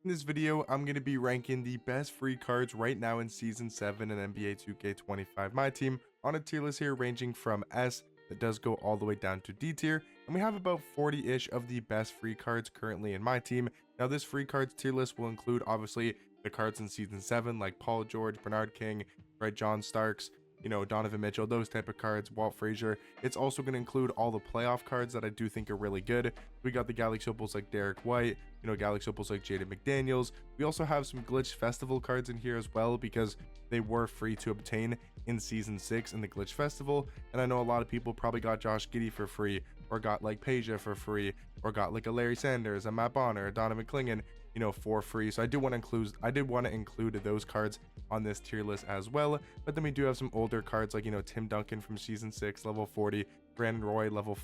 In this video, I'm going to be ranking the best free cards right now in Season 7 in NBA 2K25 My Team on a tier list here ranging from S that does go all the way down to D tier, and we have about 40-ish of the best free cards currently in my team. Now this free cards tier list will include obviously the cards in Season 7 like Paul George, Bernard King, Red John Starks, Donovan Mitchell, those type of cards, Walt Frazier. It's also going to include all the playoff cards that I do think are really good. We got the Galaxy Opals like Derek White, Galaxy Opals like Jaden McDaniels. We also have some Glitch Festival cards in here as well because they were free to obtain in Season 6 in the Glitch Festival. And I know a lot of people probably got Josh Giddey for free, or got like Peja for free, or got like a Larry Sanders, a Matt Bonner, a Donovan Clingan, for free. So I did want to include those cards on this tier list as well. But then we do have some older cards like Tim Duncan from Season 6 level 40, Brandon Roy level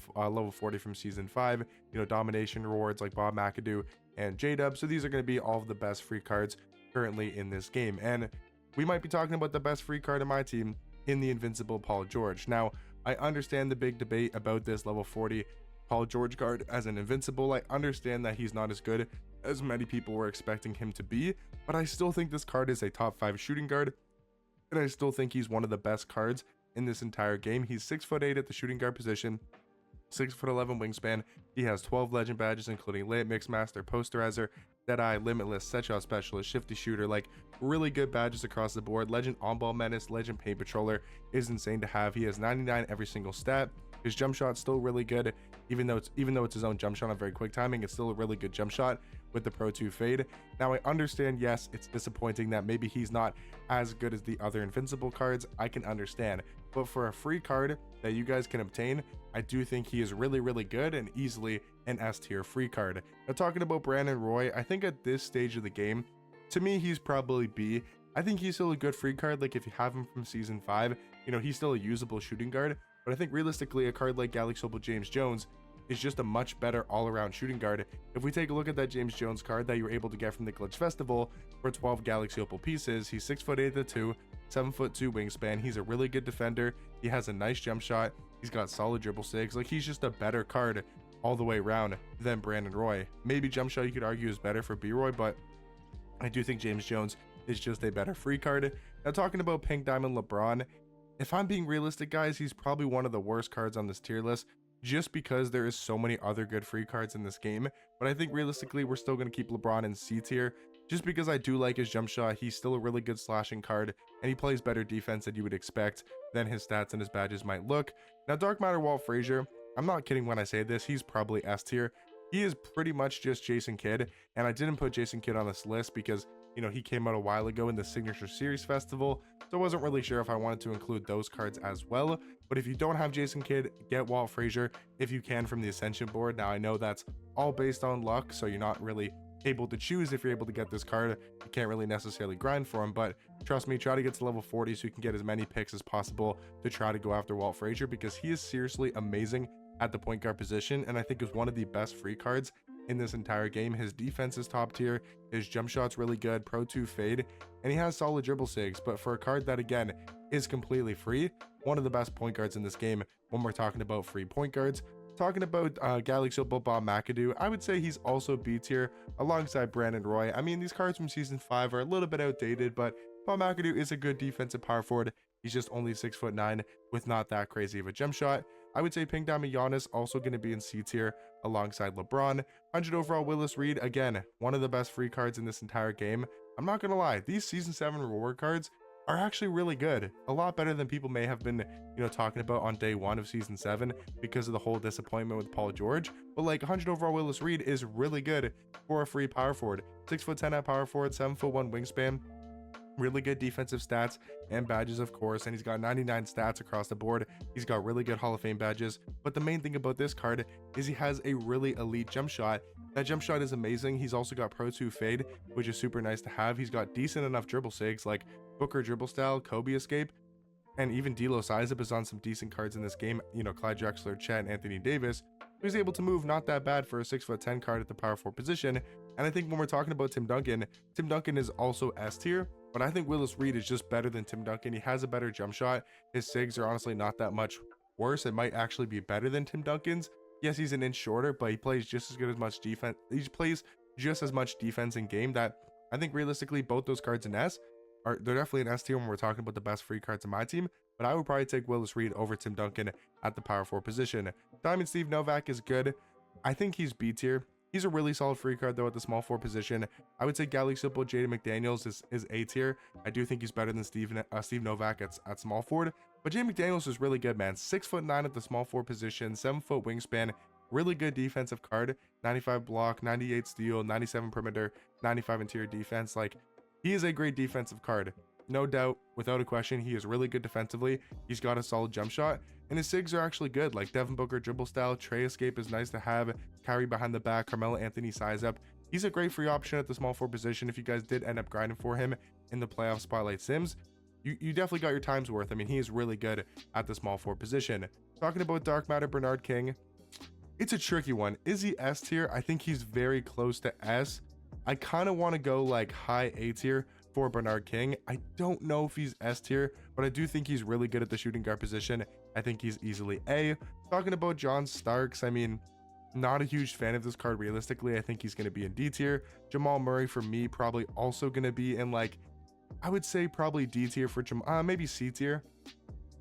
40 from Season 5, domination rewards like Bob McAdoo and J-Dub. So these are going to be all of the best free cards currently in this game, and we might be talking about the best free card in my team in the invincible Paul George. Now I understand the big debate about this level 40 Paul George card as an invincible. I understand that he's not as good as many people were expecting him to be, but I still think this card is a top 5 shooting guard, and I still think he's one of the best cards in this entire game. He's 6'8" at the shooting guard position, 6'11" wingspan. He has 12 legend badges, including Layup Mixmaster, Posterizer, Deadeye, Limitless, Set Shot Specialist, Shifty Shooter. Like, really good badges across the board. Legend On Ball Menace, Legend Paint Patroller is insane to have. He has 99 every single stat. His jump shot's still really good, even though it's his own jump shot on very quick timing. It's still a really good jump shot with the Pro 2 fade. Now I understand, yes, it's disappointing that maybe he's not as good as the other invincible cards. I can understand, but for a free card that you guys can obtain, I do think he is really, really good and easily an S tier free card. Now talking about Brandon Roy, I think at this stage of the game, to me, he's probably B. I think he's still a good free card. Like if you have him from Season 5, he's still a usable shooting guard. But I think realistically, a card like Galaxy Opal James Jones is just a much better all-around shooting guard. If we take a look at that James Jones card that you were able to get from the Glitch Festival for 12 Galaxy Opal pieces, he's 6'8" at the 2, 7'2" wingspan. He's a really good defender. He has a nice jump shot. He's got solid dribble sigs. Like, he's just a better card all the way around than Brandon Roy. Maybe jump shot you could argue is better for B-Roy, but I do think James Jones is just a better free card. Now talking about Pink Diamond LeBron, if I'm being realistic, guys, he's probably one of the worst cards on this tier list just because there is so many other good free cards in this game. But I think realistically, we're still going to keep LeBron in C tier just because I do like his jump shot. He's still a really good slashing card, and he plays better defense than you would expect than his stats and his badges might look. Now, Dark Matter Walt Frazier, I'm not kidding when I say this, he's probably S tier. He is pretty much just Jason Kidd, and I didn't put Jason Kidd on this list because he came out a while ago in the Signature Series Festival, so I wasn't really sure if I wanted to include those cards as well. But if you don't have Jason Kidd, get Walt Frazier if you can from the Ascension board. Now I know that's all based on luck, so you're not really able to choose if you're able to get this card. You can't really necessarily grind for him, but trust me, try to get to level 40 so you can get as many picks as possible to try to go after Walt Frazier, because he is seriously amazing at the point guard position, and I think is one of the best free cards in this entire game. His defense is top tier, his jump shot's really good, Pro 2 fade, and he has solid dribble sigs. But for a card that again is completely free, one of the best point guards in this game when we're talking about free point guards. Talking about Galaxy Opal Bob McAdoo, I would say he's also B tier alongside Brandon Roy. I mean, these cards from Season 5 are a little bit outdated, but Bob McAdoo is a good defensive power forward. He's just only 6'9" with not that crazy of a jump shot. I would say Pink Diamond Giannis also going to be in C tier alongside LeBron. 100 overall Willis Reed, again, one of the best free cards in this entire game. I'm not going to lie, these Season 7 reward cards are actually really good. A lot better than people may have been, talking about on day 1 of Season 7 because of the whole disappointment with Paul George. But like 100 overall Willis Reed is really good for a free power forward. 6'10" at power forward, 7'1" wingspan. Really good defensive stats and badges, of course, and he's got 99 stats across the board. He's got really good Hall of Fame badges, but the main thing about this card is he has a really elite jump shot. That jump shot is amazing. He's also got Pro 2 fade, which is super nice to have. He's got decent enough dribble sigs like Booker dribble style, Kobe escape, and even D'Lo Sizeup is on some decent cards in this game. Clyde Drexler, Chet, and Anthony Davis. He's able to move not that bad for a 6'10" card at the power forward position. And I think when we're talking about Tim Duncan is also S tier. But I think Willis Reed is just better than Tim Duncan. He has a better jump shot. His sigs are honestly not that much worse. It might actually be better than Tim Duncan's. Yes, he's an inch shorter, but he plays just as good as much defense. He plays just as much defense in game that I think realistically both those cards in S they're definitely an S tier when we're talking about the best free cards in my team. But I would probably take Willis Reed over Tim Duncan at the power forward position. Diamond Steve Novak is good. I think he's B tier. He's a really solid free card though at the small forward position. I would say Galley Simple Jaden McDaniels is A tier. I do think he's better than Steve Novak at small forward. But Jaden McDaniels is really good, man. 6'9" at the small forward position, 7-foot wingspan, really good defensive card. 95 block, 98 steal, 97 perimeter, 95 interior defense. Like, he is a great defensive card. No doubt, without a question, he is really good defensively. He's got a solid jump shot, and his SIGs are actually good. Like Devin Booker dribble style, Trey escape is nice to have, carry behind the back, Carmelo Anthony size up. He's a great free option at the small forward position. If you guys did end up grinding for him in the playoff spotlight sims, you definitely got your time's worth. I mean, he is really good at the small forward position. Talking about Dark Matter, Bernard King, it's a tricky one. Is he S tier? I think he's very close to S. I kind of want to go like high A tier for Bernard King. I don't know if he's S tier, but I do think he's really good at the shooting guard position. I think he's easily A. Talking about John Starks, I mean, not a huge fan of this card realistically. I think he's going to be in D tier. Jamal Murray for me probably also going to be in, like, I would say probably D tier for Jamal, maybe C tier.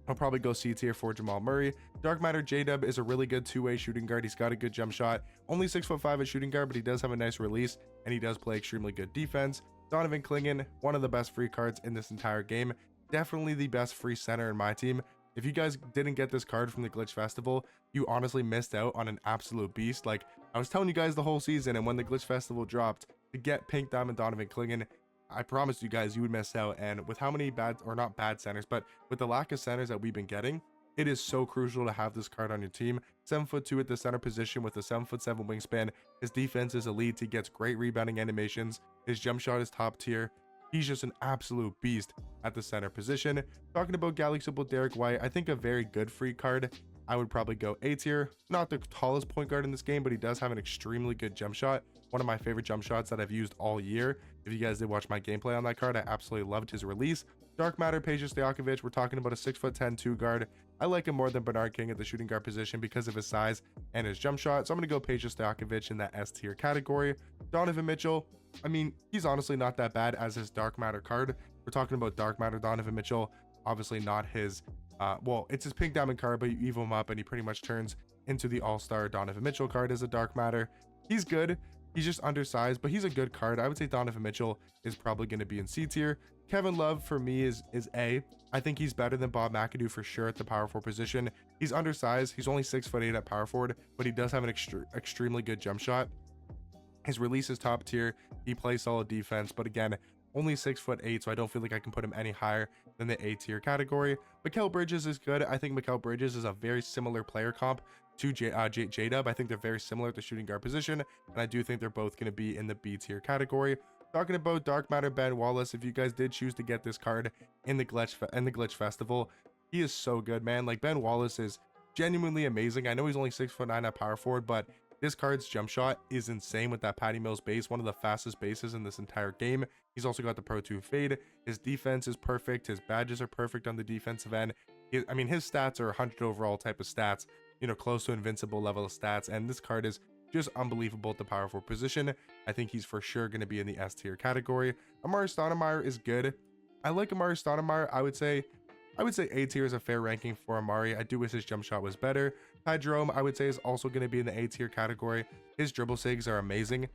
I'll probably go C tier for Jamal Murray. Dark Matter J-Dub is a really good two-way shooting guard. He's got a good jump shot. Only 6'5" at shooting guard, but he does have a nice release, and he does play extremely good defense. Donovan Clingan, one of the best free cards in this entire game. Definitely the best free center in my team. If you guys didn't get this card from the Glitch Festival, you honestly missed out on an absolute beast. Like, I was telling you guys the whole season, and when the Glitch Festival dropped, to get Pink Diamond Donovan Clingan, I promised you guys you would miss out. And with how many bad, or not bad centers, but with the lack of centers that we've been getting, it is so crucial to have this card on your team. 7'2" at the center position with a 7'7" wingspan. His defense is elite. He gets great rebounding animations. His jump shot is top tier. He's just an absolute beast at the center position. Talking about Galaxy Derek White, I think a very good free card. I would probably go A tier. Not the tallest point guard in this game, but he does have an extremely good jump shot. One of my favorite jump shots that I've used all year. If you guys did watch my gameplay on that card, I absolutely loved his release. Dark Matter, Peja Stojakovic, we're talking about a 6'10" 2 guard. I like him more than Bernard King at the shooting guard position because of his size and his jump shot. So I'm going to go Peja Stojakovic in that S tier category. Donovan Mitchell, I mean, he's honestly not that bad as his Dark Matter card. We're talking about Dark Matter Donovan Mitchell, obviously not his, well, it's his Pink Diamond card, but you evo him up and he pretty much turns into the All-Star Donovan Mitchell card as a Dark Matter. He's good. He's just undersized, but he's a good card. I would say Donovan Mitchell is probably going to be in C tier. Kevin Love for me is A. I think he's better than Bob McAdoo for sure at the power forward position. He's undersized. He's only 6'8" at power forward, but he does have an extremely good jump shot. His release is top tier. He plays solid defense, but again, only 6'8", so I don't feel like I can put him any higher than the A tier category. Mikal Bridges is good. I think Mikal Bridges is a very similar player comp to J-Dub. I think they're very similar at the shooting guard position, and I do think they're both going to be in the B tier category. Talking about Dark Matter Ben Wallace, if you guys did choose to get this card in the Glitch Festival, he is so good, man. Like, Ben Wallace is genuinely amazing. I know he's only 6'9" at power forward, but this card's jump shot is insane with that Patty Mills base, one of the fastest bases in this entire game. He's also got the Pro 2 fade. His defense is perfect. His badges are perfect on the defensive end. I mean, his stats are 100 overall type of stats, you know, close to invincible level of stats, and this card is just unbelievable at the power forward position. I think he's for sure going to be in the S tier category. Amari Stoudemire is good. I like Amari Stoudemire. I would say A tier is a fair ranking for Amari. I do wish his jump shot was better. Ty Jerome, I would say, is also going to be in the A tier category. His dribble sigs are amazing.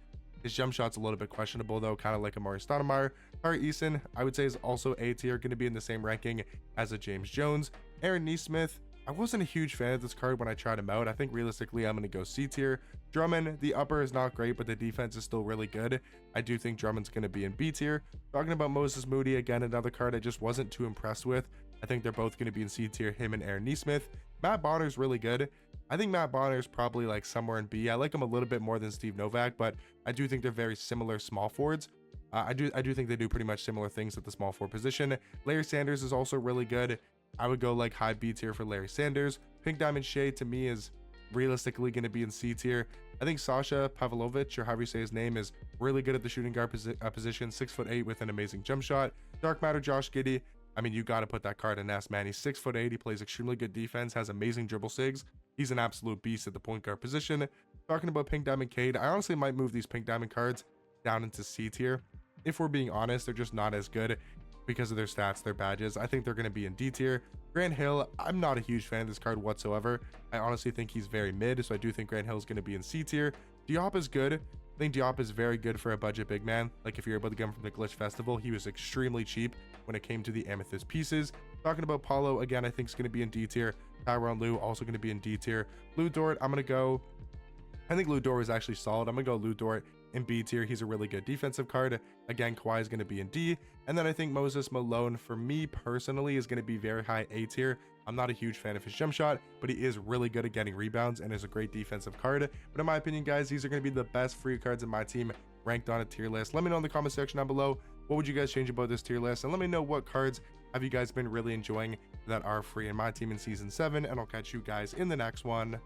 His jump shot's a little bit questionable though, kind of like Amari Stoudemire. Tari Eason, I would say, is also A tier, going to be in the same ranking as a James Jones. Aaron Nesmith, I wasn't a huge fan of this card when I tried him out. I think realistically I'm going to go C tier. Drummond, the upper is not great, but the defense is still really good. I do think Drummond's going to be in B tier. Talking about Moses Moody, again, another card I just wasn't too impressed with. I think they're both going to be in C tier, him and Aaron Nesmith. Matt Bonner's really good. I think Matt Bonner's probably like somewhere in B. I like him a little bit more than Steve Novak, but I do think they're very similar small forwards. I do think they do pretty much similar things at the small forward position. Larry Sanders is also really good. I would go like high B tier for Larry Sanders. Pink Diamond Shea to me is realistically going to be in C tier. I think Sasha Pavlovich, or however you say his name, is really good at the shooting guard position, 6'8" with an amazing jump shot. Dark Matter Josh Giddey, I mean, you got to put that card in S, man. He's 6'8", he plays extremely good defense, has amazing dribble sigs. He's an absolute beast at the point guard position. Talking about Pink Diamond Cade, I honestly might move these Pink Diamond cards down into C tier. If we're being honest, they're just not as good because of their stats, their badges. I think they're going to be in D tier. Grant Hill, I'm not a huge fan of this card whatsoever. I honestly think he's very mid, so I do think Grant Hill is going to be in C tier. Diop is good. I think Diop is very good for a budget big man. Like if you're able to get him from the Glitch Festival, he was extremely cheap when it came to the Amethyst pieces. Talking about Paulo, again, I think is going to be in D tier. Tyron Lue, also going to be in D tier. Lou Dort, I think Lou Dort is actually solid. I'm going to go Lou Dort in B tier. He's a really good defensive card. Again, Kawhi is going to be in D. And then I think Moses Malone, for me personally, is going to be very high A tier. I'm not a huge fan of his jump shot, but he is really good at getting rebounds and is a great defensive card. But in my opinion, guys, these are going to be the best free cards in my team ranked on a tier list. Let me know in the comment section down below, what would you guys change about this tier list? And let me know what cards have you guys been really enjoying that are free in my team in season 7. And I'll catch you guys in the next one.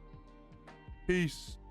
Peace.